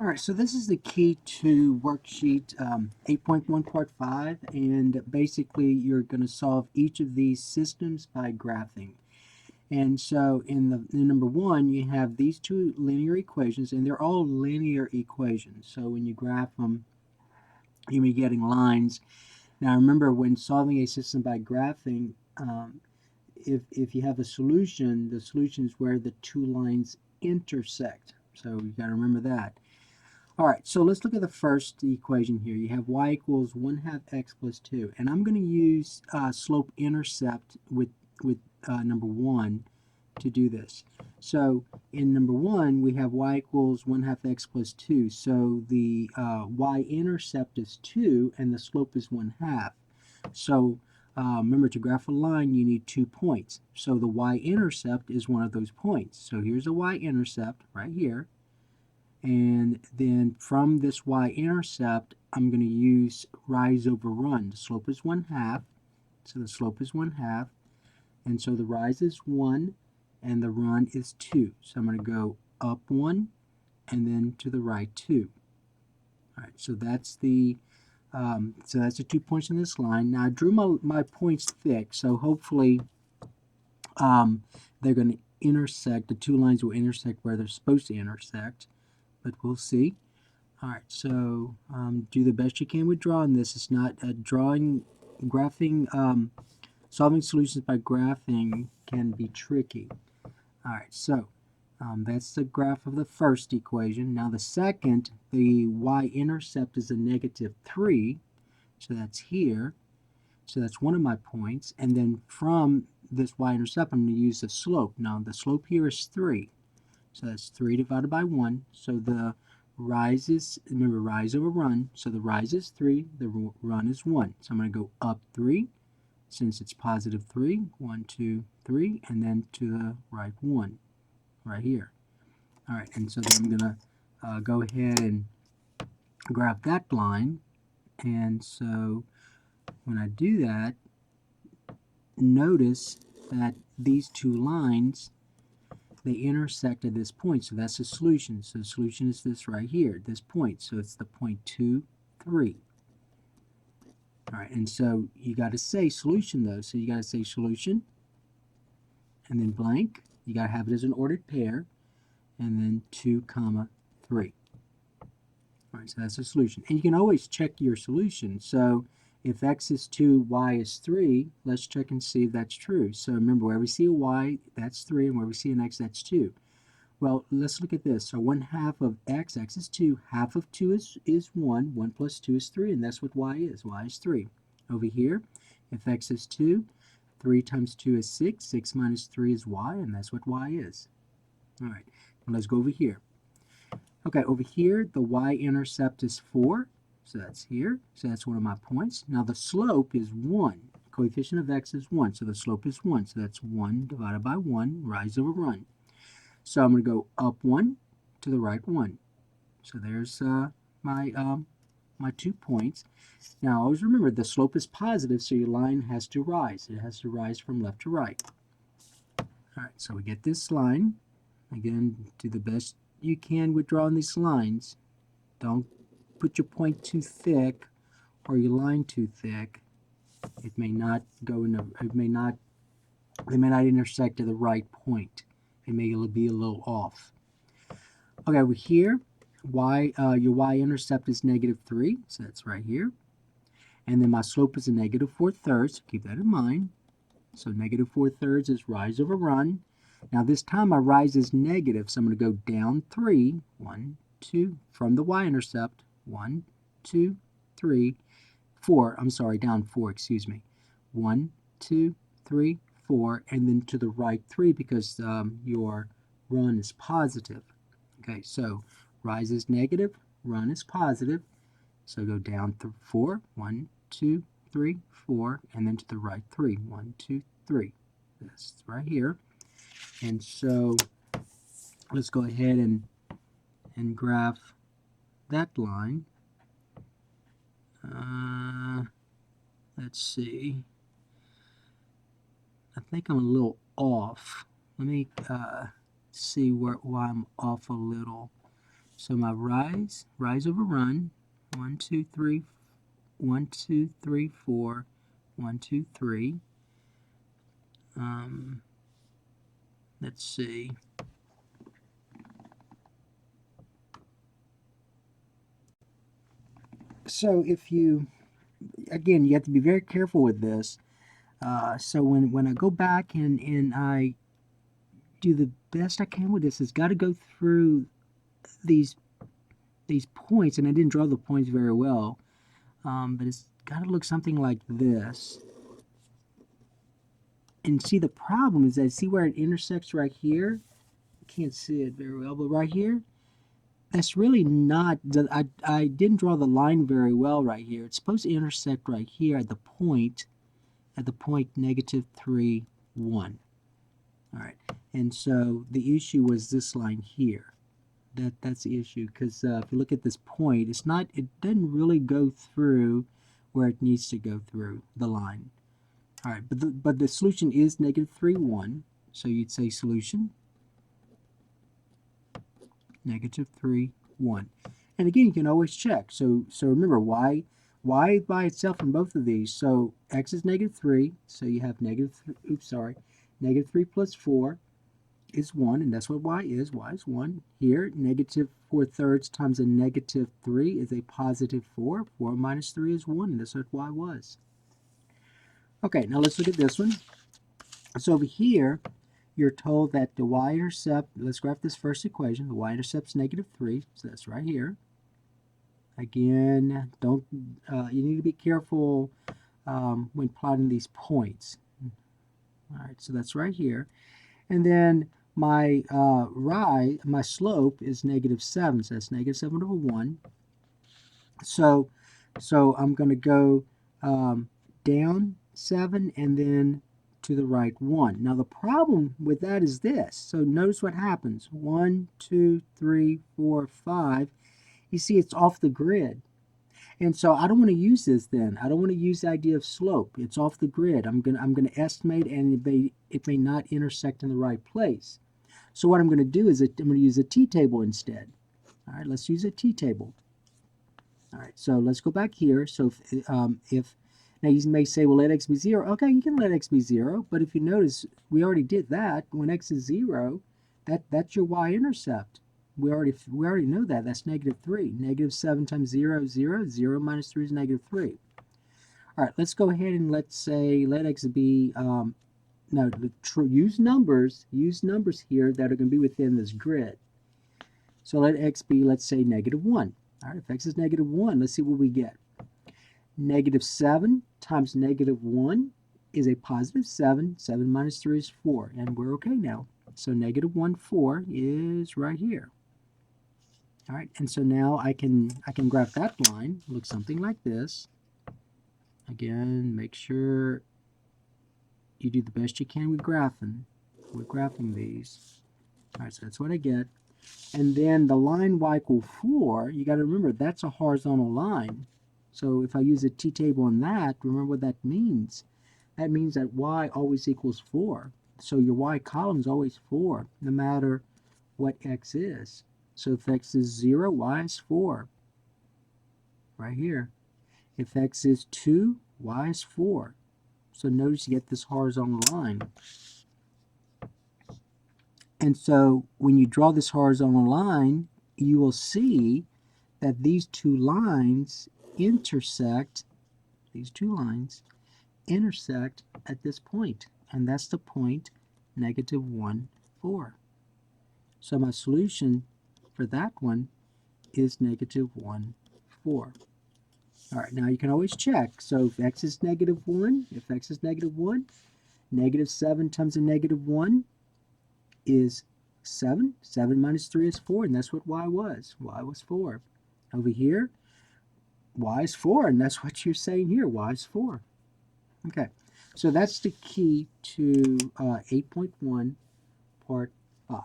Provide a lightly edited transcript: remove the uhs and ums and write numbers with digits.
All right, so this is the key to worksheet 8.1 part 5, and basically you're going to solve each of these systems by graphing. And so in number 1, you have these two linear equations, and they're all linear equations. So when you graph them, you'll be getting lines. Now remember, when solving a system by graphing, if you have a solution, the solution is where the two lines intersect. So you got to remember that. All right, so let's look at the first equation here. You have y equals 1/2 x plus 2. And I'm going to use slope-intercept with number 1 to do this. So in number 1, we have y equals 1/2 x plus 2. So the y-intercept is 2, and the slope is 1/2. So remember, to graph a line, you need 2 points. So the y-intercept is one of those points. So here's a y-intercept right here. And then from this y-intercept, I'm going to use rise over run. The slope is 1/2, so the slope is 1/2. And so the rise is 1, and the run is 2. So I'm going to go up 1, and then to the right 2. All right, so that's the 2 points in this line. Now I drew my points thick, so hopefully they're going to intersect. The two lines will intersect where they're supposed to intersect, but we'll see. All right, so do the best you can with drawing this. It's not graphing, solving solutions by graphing can be tricky. All right, so that's the graph of the first equation. Now the second, the y-intercept is a -3, so that's here. So that's one of my points. And then from this y-intercept, I'm going to use the slope. Now the slope here is 3. So that's 3 divided by 1. So the rise is, remember, rise over run. So the rise is 3, the run is 1. So I'm going to go up 3, since it's positive 3. 1, 2, 3, and then to the right 1, right here. All right, and so then I'm going to go ahead and grab that line. And so when I do that, notice that these two lines, they intersect at this point, so that's the solution. So the solution is this right here, this point. So it's the point 2, 3. All right, and so you got to say solution though. So you got to say solution, and then blank. You got to have it as an ordered pair, and then 2, 3. All right, so that's the solution. And you can always check your solution. So if x is 2, y is 3, let's check and see if that's true. So remember, where we see a y, that's 3, and where we see an x, that's 2. Well, let's look at this. So 1/2 of x is 2. Half of 2 is 1. 1 plus 2 is 3, and that's what y is. Y is 3. Over here, if x is 2, 3 times 2 is 6. 6 minus 3 is y, and that's what y is. All right, now let's go over here. Okay, over here, the y-intercept is 4. So that's here. So that's one of my points. Now the slope is 1. Coefficient of x is 1. So the slope is 1. So that's 1 divided by 1, rise over run. So I'm going to go up 1 to the right 1. So there's my 2 points. Now always remember, the slope is positive, so your line has to rise. It has to rise from left to right. All right, so we get this line. Again, do the best you can with drawing these lines. Don't put your point too thick or your line too thick. It may not go in they may not intersect at the right point. It may be a little off. Okay, over here, your y-intercept is -3, so that's right here. And then my slope is a -4/3, so keep that in mind. So -4/3 is rise over run. Now this time my rise is negative, so I'm going to go down 3. 1, 2, from the y-intercept. 1, 2, 3, 4. I'm sorry, down 4, excuse me. 1, 2, 3, 4, and then to the right 3 because your run is positive. Okay, so rise is negative, run is positive. So go down 4. 1, 2, 3, 4, and then to the right 3. 1, 2, 3. That's right here. And so let's go ahead and graph that line. Let's see. I think I'm a little off. Let me see why I'm off a little. So my rise over run, 1, 2, 3, 1, 2, 3, 4, 1, 2, 3. Let's see. So if you, again, you have to be very careful with this. So when I go back and I do the best I can with this, it's got to go through these points, and I didn't draw the points very well, but it's got to look something like this. And see, the problem is that, see where it intersects right here? I can't see it very well, but right here, that's really not, I didn't draw the line very well right here. It's supposed to intersect right here at the point negative 3, 1. All right, and so the issue was this line here. That's the issue, because if you look at this point, it doesn't really go through where it needs to go through the line. All right, but the solution is negative 3, 1. So you'd say solution negative 3, 1. And again, you can always check. So remember, y by itself in both of these. So x is negative 3. So you have negative 3 plus 4 is 1, and that's what y is. Y is 1. Here, negative 4/3 times a negative 3 is a positive 4. 4 minus 3 is 1, and that's what y was. Okay, now let's look at this one. So over here, you're told that the y-intercept, let's graph this first equation, the y-intercept is negative 3, so that's right here. Again, you need to be careful when plotting these points. All right, so that's right here. And then my my slope is negative 7, so that's negative 7 over 1. So I'm going to go down 7 and then to the right 1. Now the problem with that is this. So notice what happens. 1, 2, 3, 4, 5. You see it's off the grid. And so I don't want to use this then. I don't want to use the idea of slope. It's off the grid. I'm gonna estimate, and it may not intersect in the right place. So what I'm going to do is I'm going to use a t-table instead. All right, let's use a t-table. All right, so let's go back here. So if now you may say, well, let x be 0. Okay, you can let x be 0, but if you notice, we already did that. When x is 0, that's your y-intercept. We already know that. That's negative 3. Negative 7 times 0 is 0. 0 minus 3 is negative 3. All right, let's go ahead and let's say let x be now, use numbers here that are going to be within this grid. So let x be, let's say, negative 1. All right, if x is negative 1, let's see what we get. Negative 7 times negative 1 is a positive 7. 7 minus 3 is 4, and we're okay now. So negative 1, 4 is right here. All right, and so now I can graph that line. Look something like this. Again, make sure you do the best you can with graphing these. All right, so that's what I get. And then the line y equal 4, you got to remember that's a horizontal line. So if I use a t-table on that, remember what that means. That means that y always equals 4. So your y column is always 4, no matter what x is. So if x is 0, y is 4. Right here. If x is 2, y is 4. So notice you get this horizontal line. And so when you draw this horizontal line, you will see that these two lines intersect, at this point. And that's the point negative 1, 4. So my solution for that one is negative 1, 4. All right, now you can always check. So if x is negative 1, negative 7 times a negative 1 is 7. 7 minus 3 is 4, and that's what y was. Y was 4. Over here, y is 4, and that's what you're saying here. Y is 4. Okay, so that's the key to 8.1, part 5.